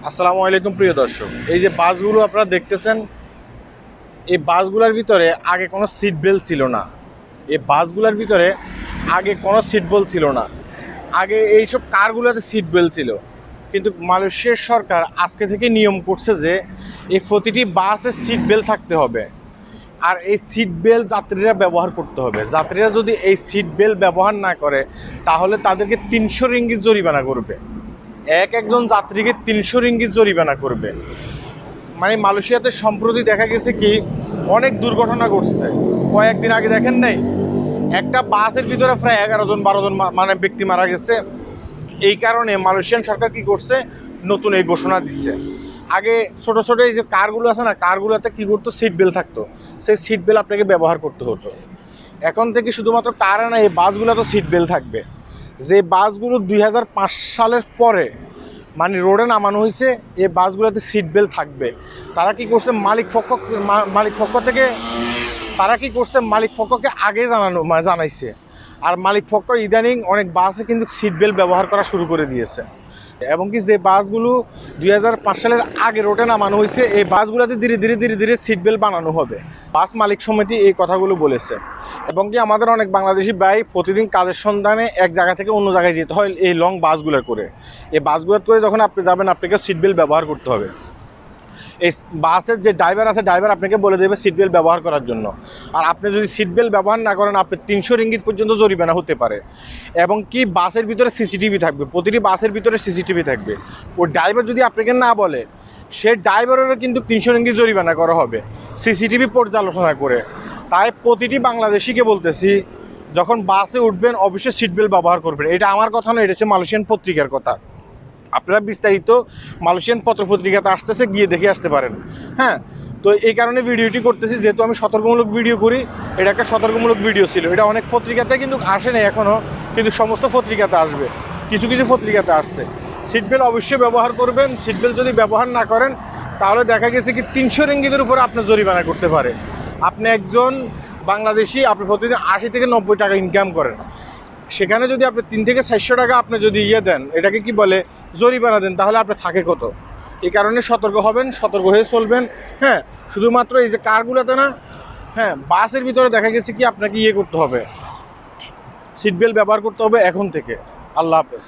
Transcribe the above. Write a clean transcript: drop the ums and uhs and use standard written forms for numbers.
আসসালামু আলাইকুম প্রিয় দর্শক, এই যে বাসগুলো আপনারা দেখতেছেন, এই বাসগুলোর ভিতরে আগে কোনো সিট বেল্ট ছিল না। এই বাসগুলোর ভিতরে আগে কোনো সিট বেল্ট ছিল না। আগে এইসব কারগুলোতে সিট বেল্ট ছিল, কিন্তু মালয়েশিয়ার সরকার আজকে থেকে নিয়ম করছে যে এই প্রতিটি বাসের সিট বেল্ট থাকতে হবে। আর এই সিট বেল্ট যাত্রীরা ব্যবহার করতে হবে। যাত্রীরা যদি এই সিট বেল্ট ব্যবহার না করে তাহলে তাদেরকে 300 রিঙ্গিত জরিমানা করবে। একজন যাত্রীকে 300 রিঙ্গিত জরিমানা করবে। মানে মালয়েশিয়াতে সম্প্রতি দেখা গেছে কি অনেক দুর্ঘটনা ঘটছে। কয়েকদিন আগে দেখেন নাই, একটা বাসের ভিতরে প্রায় 11-12 জন মানে ব্যক্তি মারা গেছে। এই কারণে মালয়েশিয়ান সরকার কি করছে, নতুন এই ঘোষণা দিচ্ছে। আগে ছোট ছোট এই যে কারগুলো আছে না, কারগুলোতে কী করতো, সিট বেল্ট থাকতো। সেই সিট বেল্ট আপনাকে ব্যবহার করতে হতো। এখন থেকে শুধুমাত্র কারে না, এই বাসগুলো তো সিট বেল্ট থাকবে। যে বাসগুলো 2005 সালের পরে মানে রোডে নামানো হয়েছে, এই বাসগুলোতে সিট বেল্ট থাকবে। তারা কি করছে, মালিক পক্ষ থেকে তারা কি করছে, মালিক পক্ষকে আগে জানাইছে। আর মালিক পক্ষ ইদানিং অনেক বাসে কিন্তু সিট বেল্ট ব্যবহার করা শুরু করে দিয়েছে। এবং কি যে বাসগুলো 2005 সালের আগে রোডে নামানো হয়েছে, এই বাসগুলোতে ধীরে ধীরে সিট বেল্ট বানানো হবে। বাস মালিক সমিতি এই কথাগুলো বলেছে। এবং কি আমাদের অনেক বাংলাদেশি ভাই প্রতিদিন কাজের সন্ধানে এক জায়গা থেকে অন্য জায়গায় যেতে হয় এই লং বাসগুলোর করে। এই বাসগুলোর করে যখন আপনি যাবেন, আপনাকে সিট বেল্ট ব্যবহার করতে হবে। এই বাসের যে ড্রাইভার আছে, ড্রাইভার আপনাকে বলে দেবে সিট বেল্ট ব্যবহার করার জন্য। আর আপনি যদি সিট বেল্ট ব্যবহার না করেন, আপনি 300 রিঙ্গিত পর্যন্ত জরিমানা হতে পারে। এবং কি বাসের ভিতরে সিসিটিভি থাকবে, প্রতিটি বাসের ভিতরে সিসিটিভি থাকবে। ও ড্রাইভার যদি আপনাকে না বলে, সে ড্রাইভারেরও কিন্তু 300 রিঙ্গিত জরিমানা করা হবে সিসিটিভি পর্যালোচনা করে। তাই প্রতিটি বাংলাদেশিকে বলতেছি, যখন বাসে উঠবেন অবশ্যই সিট বেল্ট ব্যবহার করবেন। এটা আমার কথা নয়, এটা হচ্ছে মালয়েশিয়ান পত্রিকার কথা। আপনারা বিস্তারিত মালয়েশিয়ান পত্রিকাতে আসতেছে, গিয়ে দেখে আসতে পারেন। হ্যাঁ, তো এই কারণে ভিডিওটি করতেছি, যেহেতু আমি সতর্কমূলক ভিডিও করি। এটা একটা সতর্কমূলক ভিডিও ছিল। এটা অনেক পত্রিকাতে কিন্তু আসে না এখনও, কিন্তু সমস্ত পত্রিকাতে আসবে, কিছু কিছু পত্রিকাতে আসছে। সিট বেল্ট অবশ্যই ব্যবহার করবেন। সিট বেল্ট যদি ব্যবহার না করেন তাহলে দেখা গেছে কি 300 রিঙ্গিতের উপরে আপনার জরিমানা করতে পারে। আপনি একজন বাংলাদেশি, আপনি প্রতিদিন 80 থেকে 90 টাকা ইনকাম করেন, সেখানে যদি আপনি 3 থেকে 400 টাকা আপনি যদি দেন, এটাকে কি বলে, জরিমানা দেন, তাহলে আপনি থাকে কত। এই কারণে সতর্ক হবেন, সতর্ক হয়ে চলবেন। হ্যাঁ, শুধুমাত্র এই যে কারগুলোতে না, হ্যাঁ, বাসের ভিতরে দেখা গেছে কি আপনাকে করতে হবে, সিট বেল্ট ব্যবহার করতে হবে এখন থেকে। আল্লাহ হাফেজ।